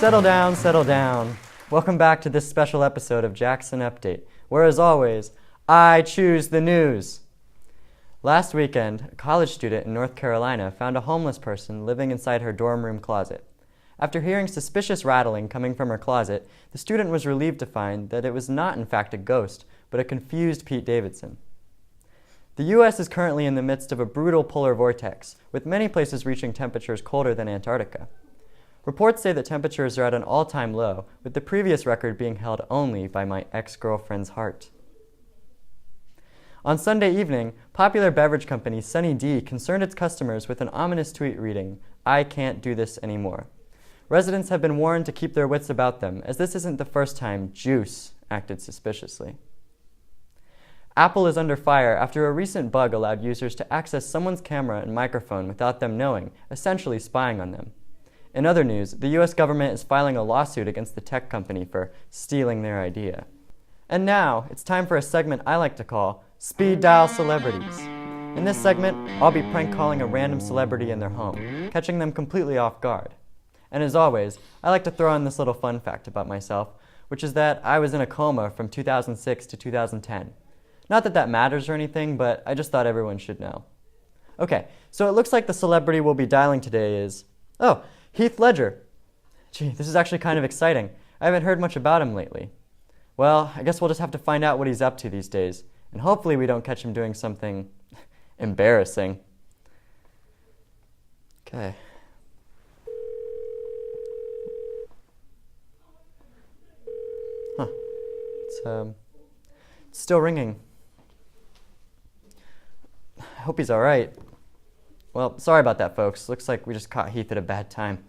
Settle down, settle down. Welcome back to this special episode of Jackson Update, where as always, I choose the news. Last weekend, a college student in North Carolina found a homeless person living inside her dorm room closet. After hearing suspicious rattling coming from her closet, the student was relieved to find that it was not in fact a ghost, but a confused Pete Davidson. The U.S. is currently in the midst of a brutal polar vortex, with many places reaching temperatures colder than Antarctica. Reports say that temperatures are at an all-time low, with the previous record being held only by my ex-girlfriend's heart. On Sunday evening, popular beverage company Sunny D concerned its customers with an ominous tweet reading, "I can't do this anymore." Residents have been warned to keep their wits about them, as this isn't the first time Juice acted suspiciously. Apple is under fire after a recent bug allowed users to access someone's camera and microphone without them knowing, essentially spying on them. In other news, the U.S. government is filing a lawsuit against the tech company for stealing their idea. And now, it's time for a segment I like to call Speed Dial Celebrities. In this segment, I'll be prank calling a random celebrity in their home, catching them completely off guard. And as always, I like to throw in this little fun fact about myself, which is that I was in a coma from 2006 to 2010. Not that that matters or anything, but I just thought everyone should know. Okay, so it looks like the celebrity we'll be dialing today is, Heath Ledger. Gee, this is actually kind of exciting. I haven't heard much about him lately. Well, I guess we'll just have to find out what he's up to these days, and hopefully we don't catch him doing something embarrassing. Okay. Huh. It's still ringing. I hope he's all right. Well, sorry about that, folks. Looks like we just caught Heath at a bad time.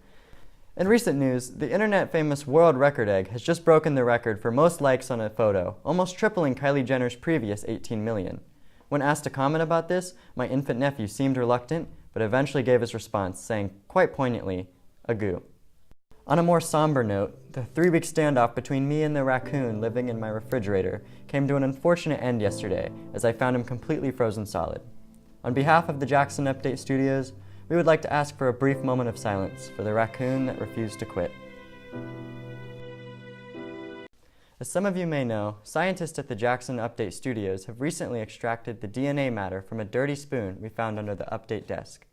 In recent news, the internet-famous world record egg has just broken the record for most likes on a photo, almost tripling Kylie Jenner's previous 18 million. When asked to comment about this, my infant nephew seemed reluctant, but eventually gave his response, saying, quite poignantly, "Agoo." On a more somber note, the 3-week standoff between me and the raccoon living in my refrigerator came to an unfortunate end yesterday, as I found him completely frozen solid. On behalf of the Jackson Update Studios, we would like to ask for a brief moment of silence for the raccoon that refused to quit. As some of you may know, scientists at the Jackson Update Studios have recently extracted the DNA matter from a dirty spoon we found under the Update desk.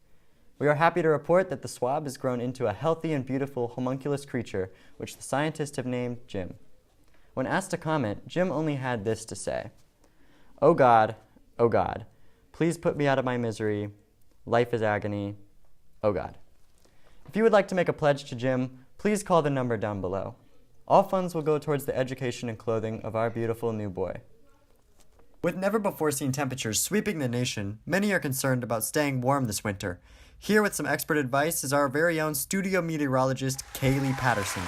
We are happy to report that the swab has grown into a healthy and beautiful homunculus creature, which the scientists have named Jim. When asked to comment, Jim only had this to say, oh God, please put me out of my misery. Life is agony. Oh God. If you would like to make a pledge to Jim, please call the number down below. All funds will go towards the education and clothing of our beautiful new boy. With never-before-seen temperatures sweeping the nation, many are concerned about staying warm this winter. Here with some expert advice is our very own studio meteorologist, Kaylee Patterson.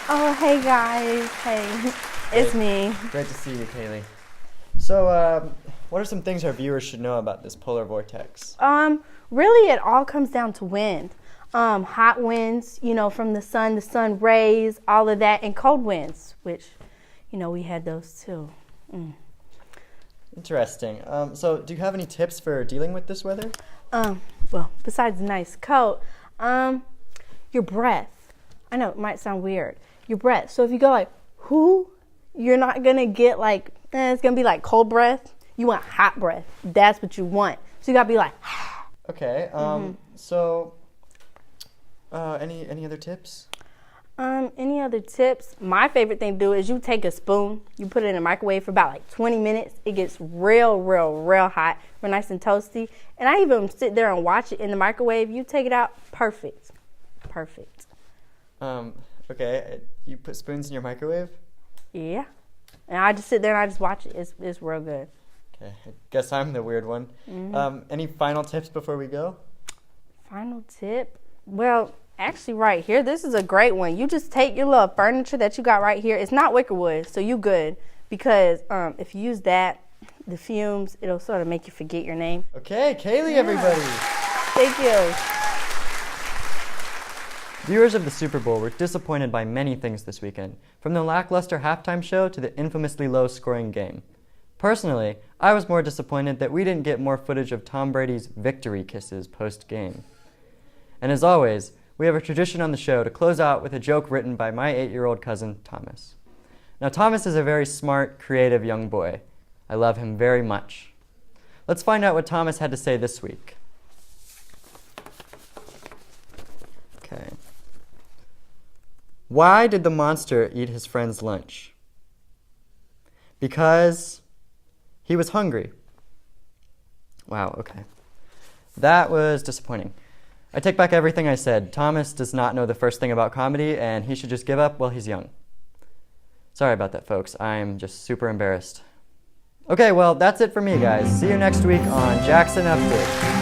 Oh, hey guys. Hey, it's me. Great to see you, Kaylee. So, what are some things our viewers should know about this polar vortex? Really it all comes down to wind. Hot winds, from the sun rays, all of that, and cold winds, which, we had those too. Interesting. So do you have any tips for dealing with this weather? Well, besides a nice coat, your breath. I know it might sound weird. Your breath. So if you go like, whoo, you're not going to get like, it's going to be like cold breath. You want hot breath. That's what you want. So you got to be like, okay. So, any other tips? Any other tips? My favorite thing to do is you take a spoon, you put it in the microwave for about like 20 minutes. It gets real hot, real nice and toasty. And I even sit there and watch it in the microwave. You take it out, perfect. Okay. You put spoons in your microwave? Yeah. And I just sit there and I just watch it. It's real good. Okay. I guess I'm the weird one. Any final tips before we go? Final tip? Well, actually right here, this is a great one. You just take your little furniture that you got right here. It's not wicker wood, so you good. Because if you use that, the fumes, it'll sort of make you forget your name. Okay, Kaylee, everybody. Thank you. Viewers of the Super Bowl were disappointed by many things this weekend, from the lackluster halftime show to the infamously low-scoring game. Personally, I was more disappointed that we didn't get more footage of Tom Brady's victory kisses post-game. And as always, we have a tradition on the show to close out with a joke written by my 8-year-old cousin, Thomas. Now, Thomas is a very smart, creative young boy. I love him very much. Let's find out what Thomas had to say this week. Okay. Why did the monster eat his friend's lunch? Because he was hungry. Wow, okay. That was disappointing. I take back everything I said. Thomas does not know the first thing about comedy, and he should just give up while he's young. Sorry about that, folks. I'm just super embarrassed. Okay, well, that's it for me, guys. See you next week on Jackson Update.